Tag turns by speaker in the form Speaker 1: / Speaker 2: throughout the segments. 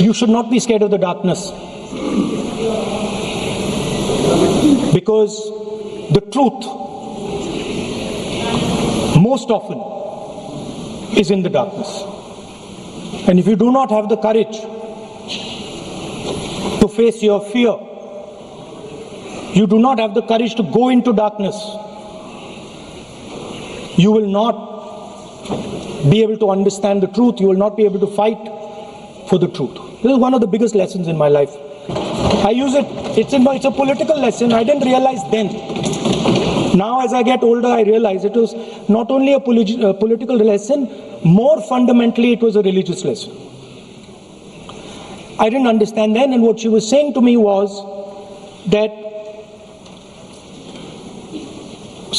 Speaker 1: you should not be scared of the darkness. Because the truth most often is in the darkness. And if you do not have the courage to face your fear, you do not have the courage to go into darkness, you will not be able to understand the truth. You will not be able to fight for the truth. This is one of the biggest lessons in my life. I use it, it's a political lesson. I didn't realize then. Now as I get older, I realize it was not only a political lesson, more fundamentally it was a religious lesson. I didn't understand then, and what she was saying to me was that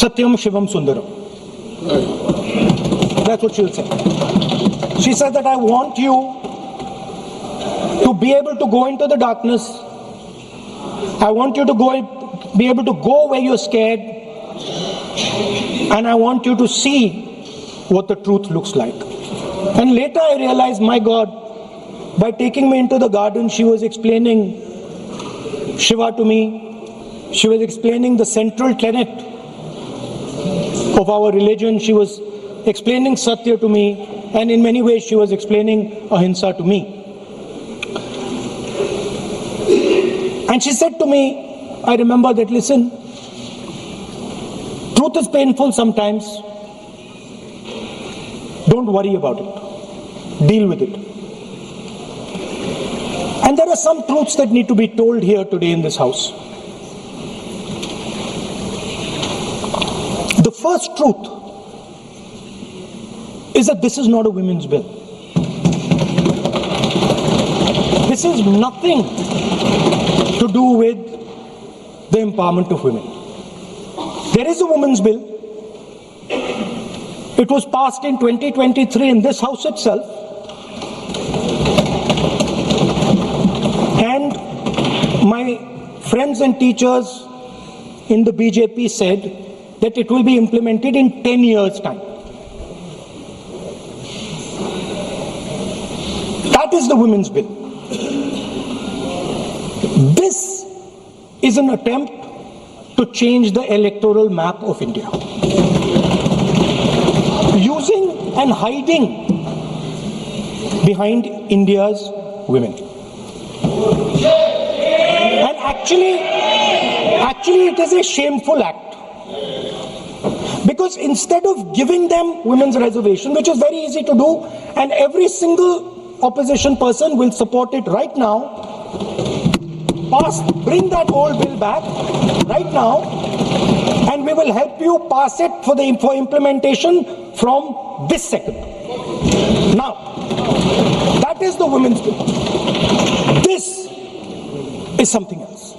Speaker 1: Satyam Shivam Sundaram. That's what she will say. She said that I want you to be able to go into the darkness. I want you to be able to go where you're scared. And I want you to see what the truth looks like. And later I realized, my God, by taking me into the garden, she was explaining Shiva to me. She was explaining the central tenet of our religion. She was explaining Satya to me, and in many ways she was explaining Ahimsa to me. And she said to me, I remember that, listen, truth is painful sometimes. Don't worry about it. Deal with it. And there are some truths that need to be told here today in this house. The first truth is that this is not a women's bill. This is nothing to do with the empowerment of women. There is a women's bill. It was passed in 2023 in this house itself. And my friends and teachers in the BJP said that it will be implemented in 10 years' time. That is the women's bill. This is an attempt to change the electoral map of India. Using and hiding behind India's women. And actually it is a shameful act. Because instead of giving them women's reservation, which is very easy to do, and every single opposition person will support it right now, bring that old bill back right now, and we will help you pass it for implementation from this second. Now, that is the women's bill. This is something else.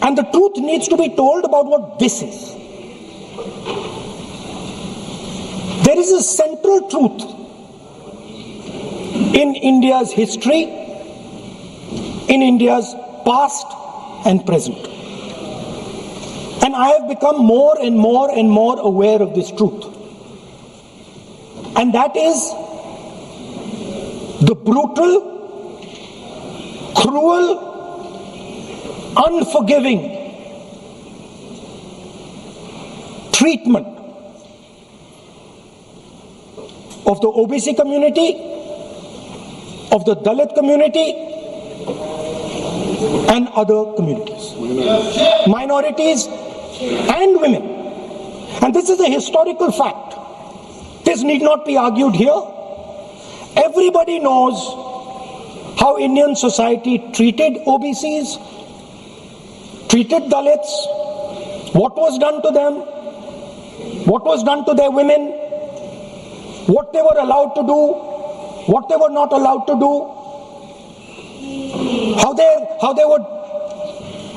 Speaker 1: And the truth needs to be told about what this is. There is a central truth in India's history, in India's past and present. And I have become more and more and more aware of this truth. And that is the brutal, cruel, unforgiving treatment of the OBC community, of the Dalit community, and other communities, minorities and women. And this is a historical fact. This need not be argued here. Everybody knows how Indian society treated OBCs, treated Dalits, what was done to them, what was done to their women, what they were allowed to do, what they were not allowed to do,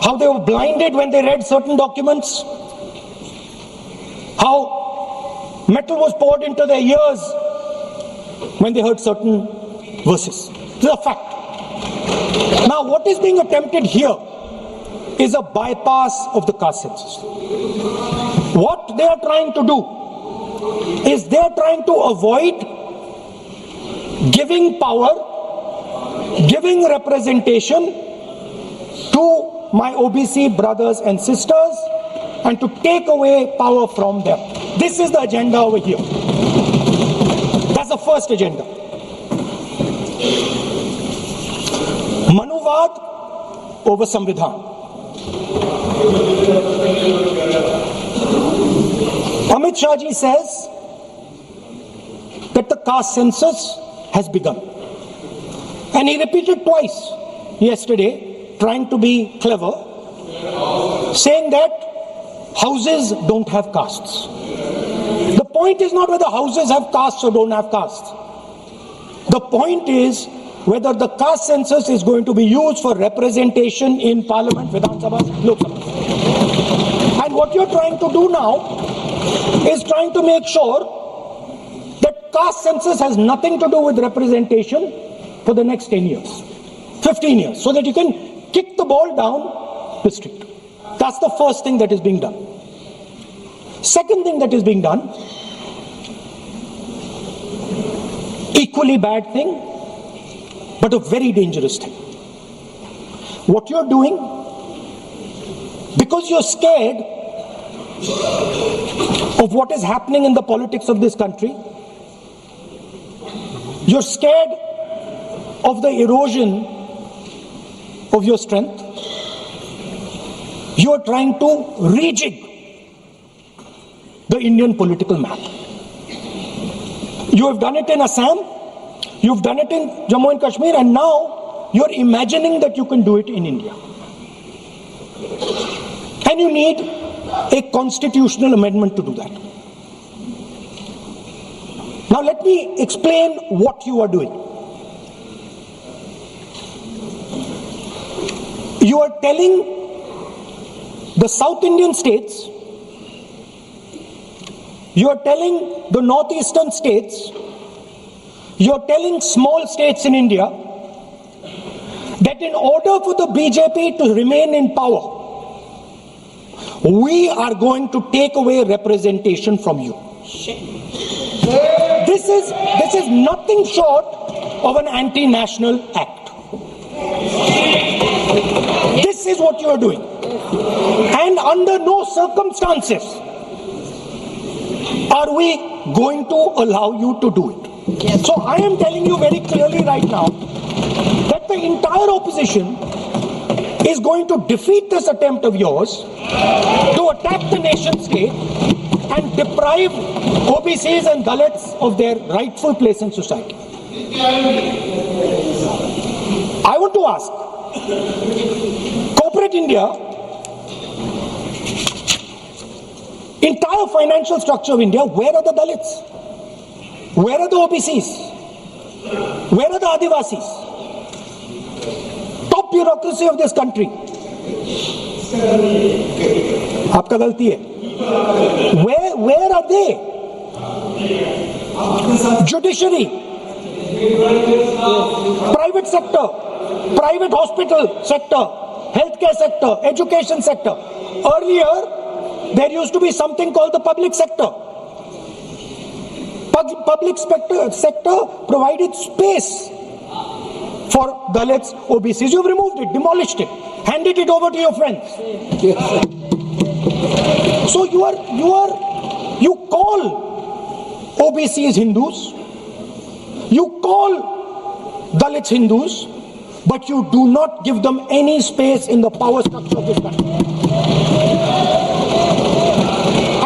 Speaker 1: how they were blinded when they read certain documents, how metal was poured into their ears when they heard certain verses. This is a fact. Now, what is being attempted here is a bypass of the caste census. What they are trying to do is they are trying to avoid giving power giving representation to my OBC brothers and sisters and to take away power from them. This is the agenda over here. That's the first agenda. Manuvad over Samvidhan. Amit Shah ji says that the caste census has begun. And he repeated twice yesterday, trying to be clever, saying that houses don't have castes. The point is not whether houses have castes or don't have castes. The point is whether the caste census is going to be used for representation in Parliament, Vidhan Sabha, Lok Sabha. And what you're trying to do now is trying to make sure that caste census has nothing to do with representation for the next 10 years, 15 years, so that you can kick the ball down the street. That's the first thing that is being done. Second thing that is being done, equally bad thing, but a very dangerous thing. What you're doing, because you're scared of what is happening in the politics of this country, you're scared of the erosion of your strength, you are trying to rejig the Indian political map. You have done it in Assam, you've done it in Jammu and Kashmir, and now you're imagining that you can do it in India. And you need a constitutional amendment to do that. Now let me explain what you are doing. You are telling the South Indian states, you are telling the northeastern states, you are telling small states in India that in order for the BJP to remain in power, we are going to take away representation from you. This is nothing short of an anti-national act. This is what you are doing. And under no circumstances are we going to allow you to do it. Yes. So I am telling you very clearly right now that the entire opposition is going to defeat this attempt of yours to attack the nation state and deprive OBCs and Dalits of their rightful place in society. I want to ask, corporate India, entire financial structure of India, where are the Dalits? Where are the OBCs? Where are the Adivasis? Top bureaucracy of this country. आपका गलती है. Where are they? Judiciary, private sector, private hospital sector, healthcare sector, education sector. Earlier, there used to be something called the public sector. Public sector provided space for Dalits, OBCs. You've removed it, demolished it, handed it over to your friends. So you call OBCs Hindus, you call Dalits Hindus, but you do not give them any space in the power structure of this country.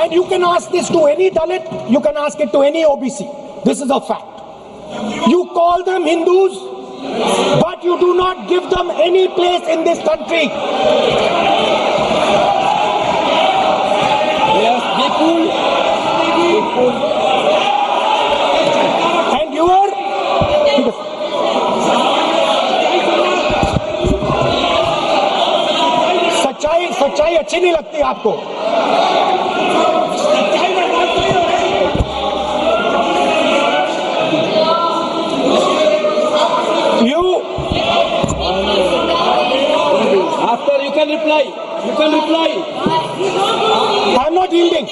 Speaker 1: And you can ask this to any Dalit, you can ask it to any OBC. This is a fact. You call them Hindus, but you do not give them any place in this country.
Speaker 2: Yes, be cool.
Speaker 1: And you are... सच्चाई अच्छी नहीं लगती आपको.
Speaker 2: After you can reply. You can reply.
Speaker 1: I'm not yielding.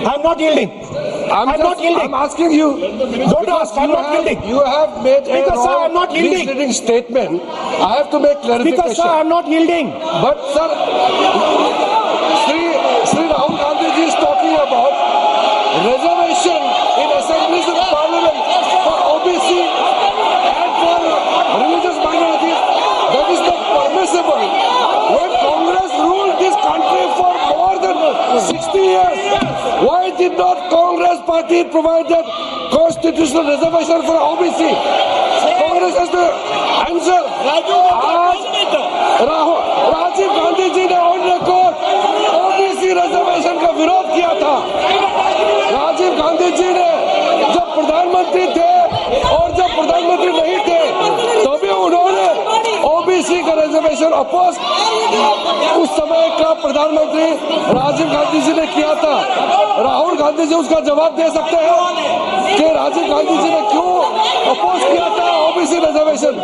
Speaker 1: I'm not yielding. I'm not yielding.
Speaker 3: I'm asking you.
Speaker 1: Don't ask. I'm not yielding.
Speaker 3: You have made a
Speaker 1: Because, sir,
Speaker 3: wrong,
Speaker 1: I'm not yielding.
Speaker 3: misleading statement. I have to make clarification.
Speaker 1: Because, sir, I'm not yielding.
Speaker 3: But sir, Sri Rahul Gandhi ji is talking about reservation in assemblies and parliament for OBC and for religious minorities. That is not permissible. When Congress ruled this country for more than 60 years, why did not Congress party provide that constitutional reservation for OBC? Congress has to answer. Rajiv Gandhi ji ने on record OBC reservation का विरोध किया था। राजीव गांधी जी ने जब प्रधानमंत्री थे और जब प्रधानमंत्री नहीं थे तभी उन्होंने ओबीसी का रिजर्वेशन अपोज उस समय का प्रधानमंत्री राजीव गांधी जी ने किया था। राहुल गांधी जी उसका जवाब दे सकते हैं कि राजीव गांधी जी ने क्यों अपोज किया था ओबीसी रिजर्वेशन।